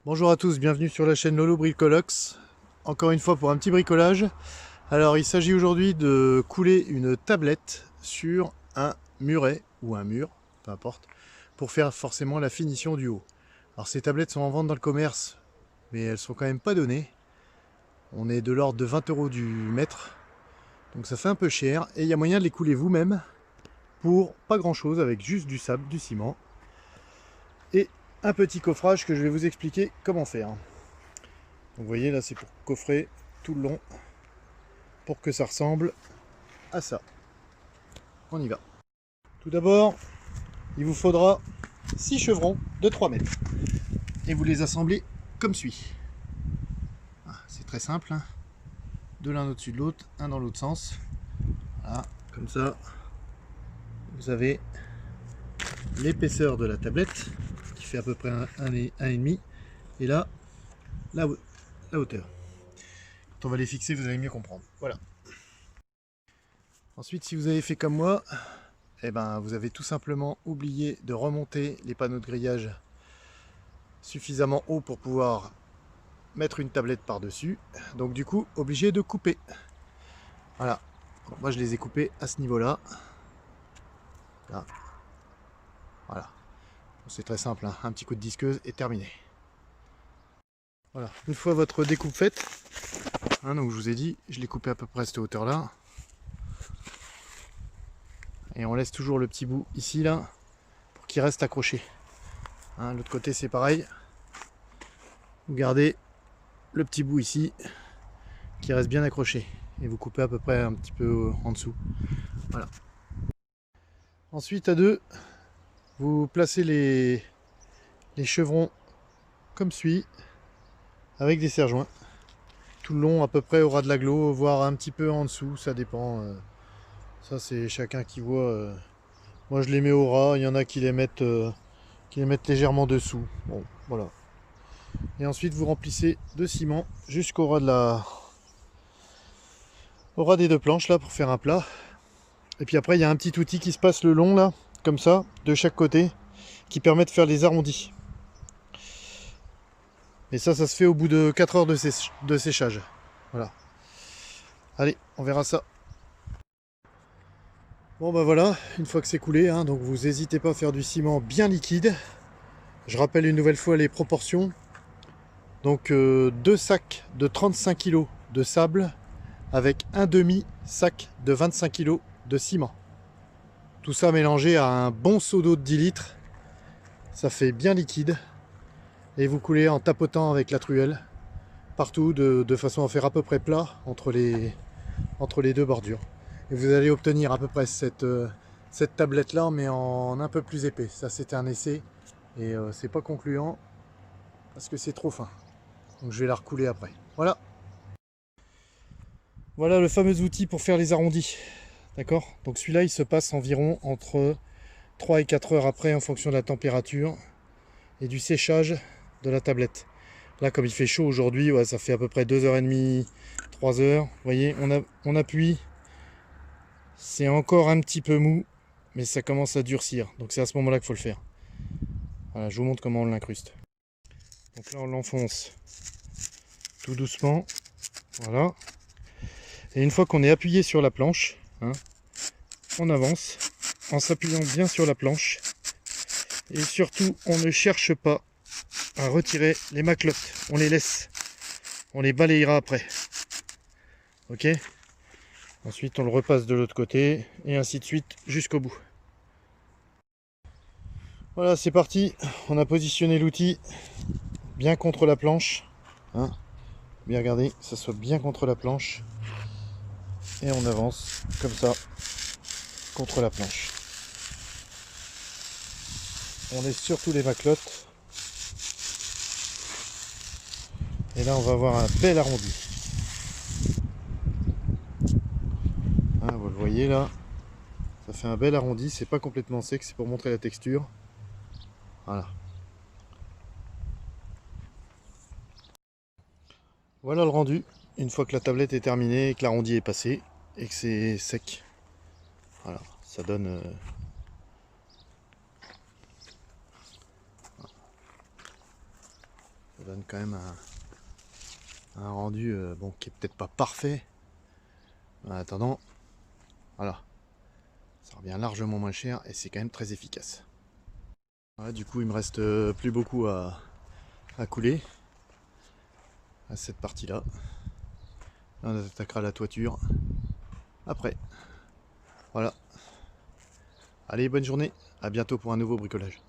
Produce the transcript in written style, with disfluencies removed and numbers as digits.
Bonjour à tous, bienvenue sur la chaîne Lolo Bricolox. Encore une fois pour un petit bricolage. Alors il s'agit aujourd'hui de couler une tablette sur un muret ou un mur, peu importe, pour faire forcément la finition du haut. Alors ces tablettes sont en vente dans le commerce, mais elles sont quand même pas données. On est de l'ordre de 20 € du mètre, donc ça fait un peu cher. Et il y a moyen de les couler vous-même pour pas grand chose, avec juste du sable, du ciment et un petit coffrage que je vais vous expliquer comment faire. Donc vous voyez là c'est pour coffrer tout le long pour que ça ressemble à ça. On y va. Tout d'abord, il vous faudra 6 chevrons de 3 mètres. Et vous les assemblez comme suit. C'est très simple, hein. De l'un au-dessus de l'autre, un dans l'autre sens. Voilà, comme ça, vous avez l'épaisseur de la tablette, qui fait à peu près 1,5. Et là, la hauteur. Quand on va les fixer, vous allez mieux comprendre. Voilà. Ensuite, si vous avez fait comme moi, eh ben, vous avez tout simplement oublié de remonter les panneaux de grillage suffisamment haut pour pouvoir mettre une tablette par-dessus. Donc du coup, obligé de couper. Voilà. Donc, moi, je les ai coupés à ce niveau-là. Là. Voilà. C'est très simple, hein. Un petit coup de disqueuse et terminé. Voilà. Une fois votre découpe faite, hein, donc je vous ai dit, je l'ai coupé à peu près à cette hauteur-là. Et on laisse toujours le petit bout ici, là, pour qu'il reste accroché. Hein, l'autre côté, c'est pareil. Vous gardez le petit bout ici, qui reste bien accroché. Et vous coupez à peu près un petit peu en dessous. Voilà. Ensuite, à deux, vous placez les chevrons comme suit, avec des serre-joints. Tout le long, à peu près au ras de l'agglo, voire un petit peu en dessous, ça dépend. Ça, c'est chacun qui voit. Moi, je les mets au ras, il y en a qui les mettent légèrement dessous. Bon, voilà. Et ensuite, vous remplissez de ciment jusqu'au ras au ras des deux planches, là, pour faire un plat. Et puis après, il y a un petit outil qui se passe le long, là, comme ça, de chaque côté, qui permet de faire les arrondis. Et ça se fait au bout de 4 heures de séchage. Voilà. Allez, on verra ça. Bon bah voilà, une fois que c'est coulé, hein, donc vous n'hésitez pas à faire du ciment bien liquide. Je rappelle une nouvelle fois les proportions. Donc 2 sacs de 35 kg de sable avec un demi-sac de 25 kg de ciment. Tout ça mélangé à un bon seau d'eau de 10 litres. Ça fait bien liquide. Et vous coulez en tapotant avec la truelle partout de façon à faire à peu près plat entre les deux bordures. Et vous allez obtenir à peu près cette tablette là, mais en un peu plus épais. Ça, c'était un essai et c'est pas concluant parce que c'est trop fin. Donc je vais la recouler après. Voilà. Voilà le fameux outil pour faire les arrondis. D'accord. Donc celui-là, il se passe environ entre 3 et 4 heures après en fonction de la température et du séchage de la tablette. Là, comme il fait chaud aujourd'hui, ouais, ça fait à peu près 2h30, 3 heures. Vous voyez, on appuie. C'est encore un petit peu mou, mais ça commence à durcir. Donc c'est à ce moment-là qu'il faut le faire. Voilà, je vous montre comment on l'incruste. Donc là, on l'enfonce tout doucement. Voilà. Et une fois qu'on est appuyé sur la planche, hein, on avance en s'appuyant bien sur la planche. Et surtout, on ne cherche pas à retirer les maclottes. On les laisse. On les balayera après. Ok? Ensuite, on le repasse de l'autre côté et ainsi de suite jusqu'au bout. Voilà, c'est parti. On a positionné l'outil bien contre la planche. Hein, bien regarder, que ça soit bien contre la planche. Et on avance comme ça contre la planche. On laisse surtout les maclottes. Et là, on va avoir un bel arrondi. Hein, vous le voyez là. Ça fait un bel arrondi. C'est pas complètement sec, c'est pour montrer la texture. Voilà. Voilà le rendu. Une fois que la tablette est terminée, que l'arrondi est passé et que c'est sec. Voilà, ça donne... Ça donne quand même un rendu bon, qui est peut-être pas parfait. En attendant, voilà, ça revient largement moins cher et c'est quand même très efficace. Voilà, du coup il me reste plus beaucoup à couler à cette partie là. On attaquera la toiture après. Voilà. Allez, bonne journée, à bientôt pour un nouveau bricolage.